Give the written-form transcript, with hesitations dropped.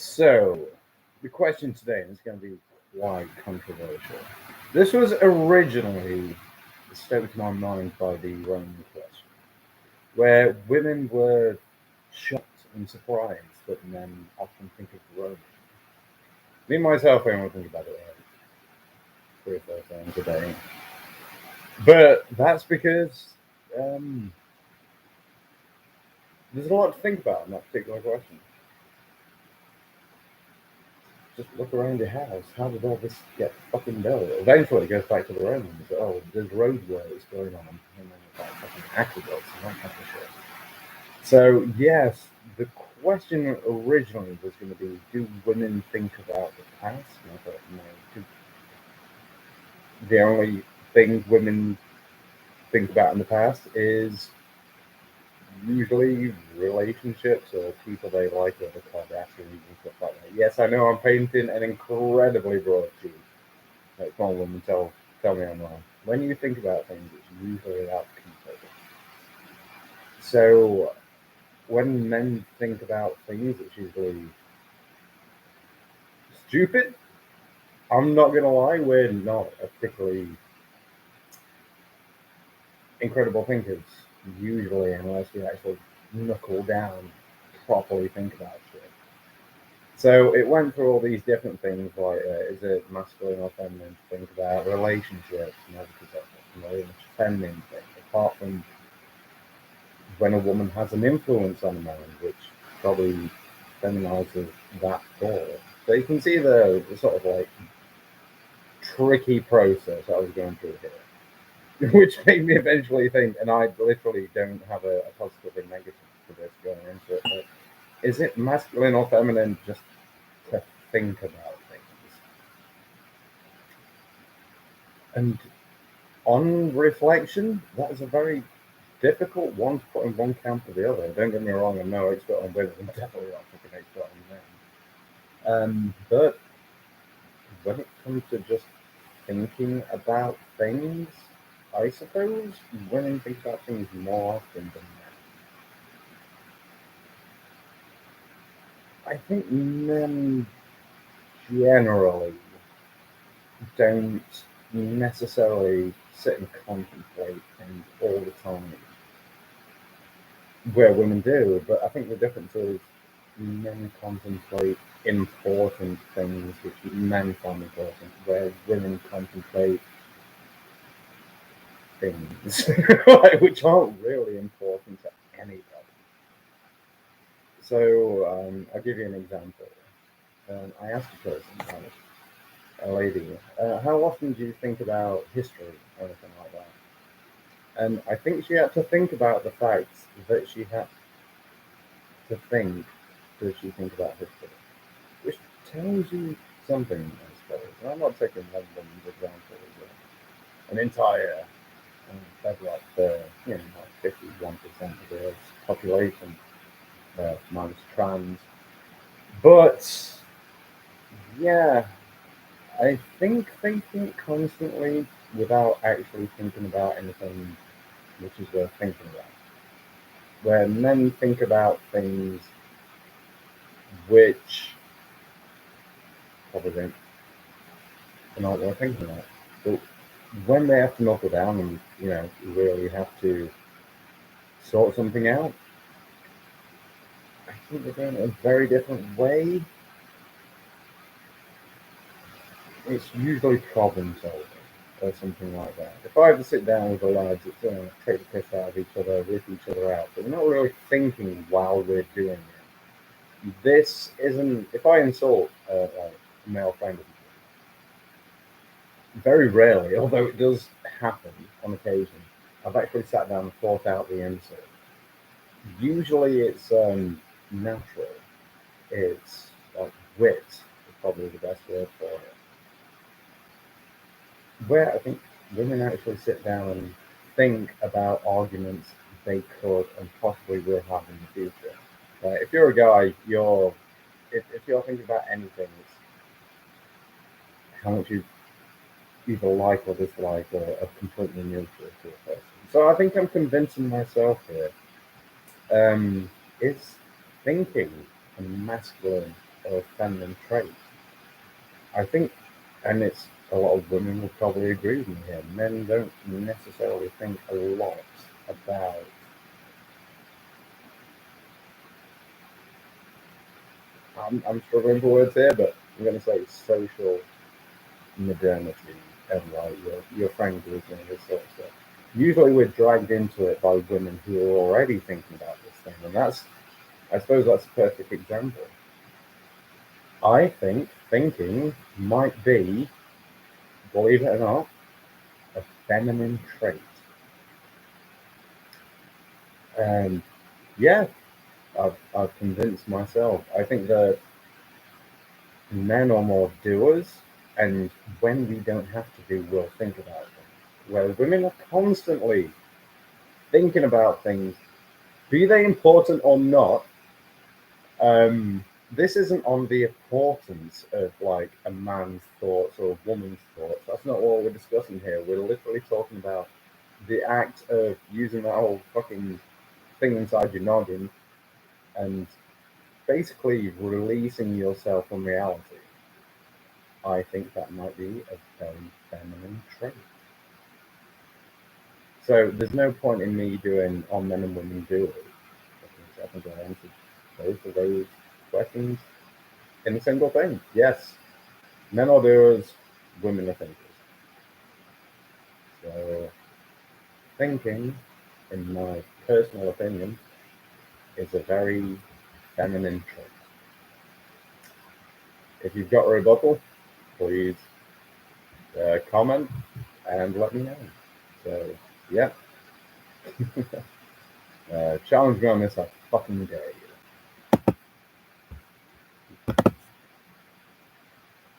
So, the question today is going to be quite controversial. This was originally stoked in my mind by the Roman question, where women were shocked and surprised that men often think of Rome. Me myself, I only think about it like 3 or 4 times a day. But that's because um, there's a lot to think about in that particular question. Just look around your house. How did all this get fucking built? Eventually, it goes back to the Romans. Oh, there's roadworks going on, and then it's like fucking aqueducts and that kind of shit. So yes, the question originally was going to be: do women think about the past? And I thought, no. The only thing women think about in the past is usually relationships or people they like or the Kardashians and stuff like that. Yes, I know I'm painting an incredibly broad view. Like, come on, woman, tell me I'm wrong. When you think about things, it's usually about people. So when men think about things, it's usually stupid. I'm not gonna lie, we're not a particularly incredible thinkers usually, unless we actually knuckle down, properly think about shit. So it went through all these different things like is it masculine or feminine to think about relationships, because that's a feminine thing. Apart from when a woman has an influence on a man, which probably feminizes that thought. So you can see the sort of like tricky process I was going through here, which made me eventually think, and I literally don't have a positive and negative for this going into it, but is it masculine or feminine just to think about things? And on reflection, that is a very difficult one to put in one camp or the other. Don't get me wrong, I'm no expert on women, I'm definitely not fucking expert on men. But when it comes to just thinking about things, I suppose women think about things more often than men. I think men generally don't necessarily sit and contemplate things all the time, where women do. But I think the difference is men contemplate important things which men find important, where women contemplate things which aren't really important to anybody. So I'll give you an example. I asked a person, a lady, how often do you think about history or anything like that? And I think she had to think about the fact that she had to think, does she think about history? Which tells you something, I suppose. And I'm not taking London's example as an entire bedrock for, like 51% of the Earth's population, minus trans. But yeah, I think they think constantly without actually thinking about anything which is worth thinking about. Where men think about things which probably don't, are not worth thinking about. But when they have to knuckle down and, really have to sort something out, I think they're doing it a very different way. It's usually problem solving or something like that. If I have to sit down with the lads, it's take the piss out of each other, rip each other out, but we're not really thinking while we're doing it. This isn't. If I insult like a male friend of mine, very rarely, although it does happen on occasion, I've actually sat down and thought out the insult. Usually, it's natural. It's like wit is probably the best word for it. Where I think women actually sit down and think about arguments they could and possibly will have in the future. If you're a guy, if you're thinking about anything, it's how much you either like or dislike or are completely neutral to a person. So I think I'm convincing myself here. Is thinking a masculine or feminine trait. I think, and it's a lot of women will probably agree with me here, men don't necessarily think a lot about I'm struggling for words here, but I'm going to say social modernity and like your friend group and this sort of stuff. Usually we're dragged into it by women who are already thinking about this thing, and I suppose that's a perfect example. I think thinking might be, believe it or not, a feminine trait. And yeah, I've convinced myself. I think that men are more doers, and when we don't have to do, we'll think about things. Where women are constantly thinking about things, be they important or not. This isn't on the importance of like a man's thoughts or a woman's thoughts. That's not what we're discussing here. We're literally talking about the act of using that whole fucking thing inside your noggin and basically releasing yourself from reality. I think that might be a very feminine trait. So there's no point in me doing on men and women do it. I think I answered both of those questions in a single thing. Yes, men are doers, women are thinkers. So thinking, in my personal opinion, is a very feminine trait. If you've got a rebuttal, please comment and let me know. So, yeah. Challenge me on this a fucking day.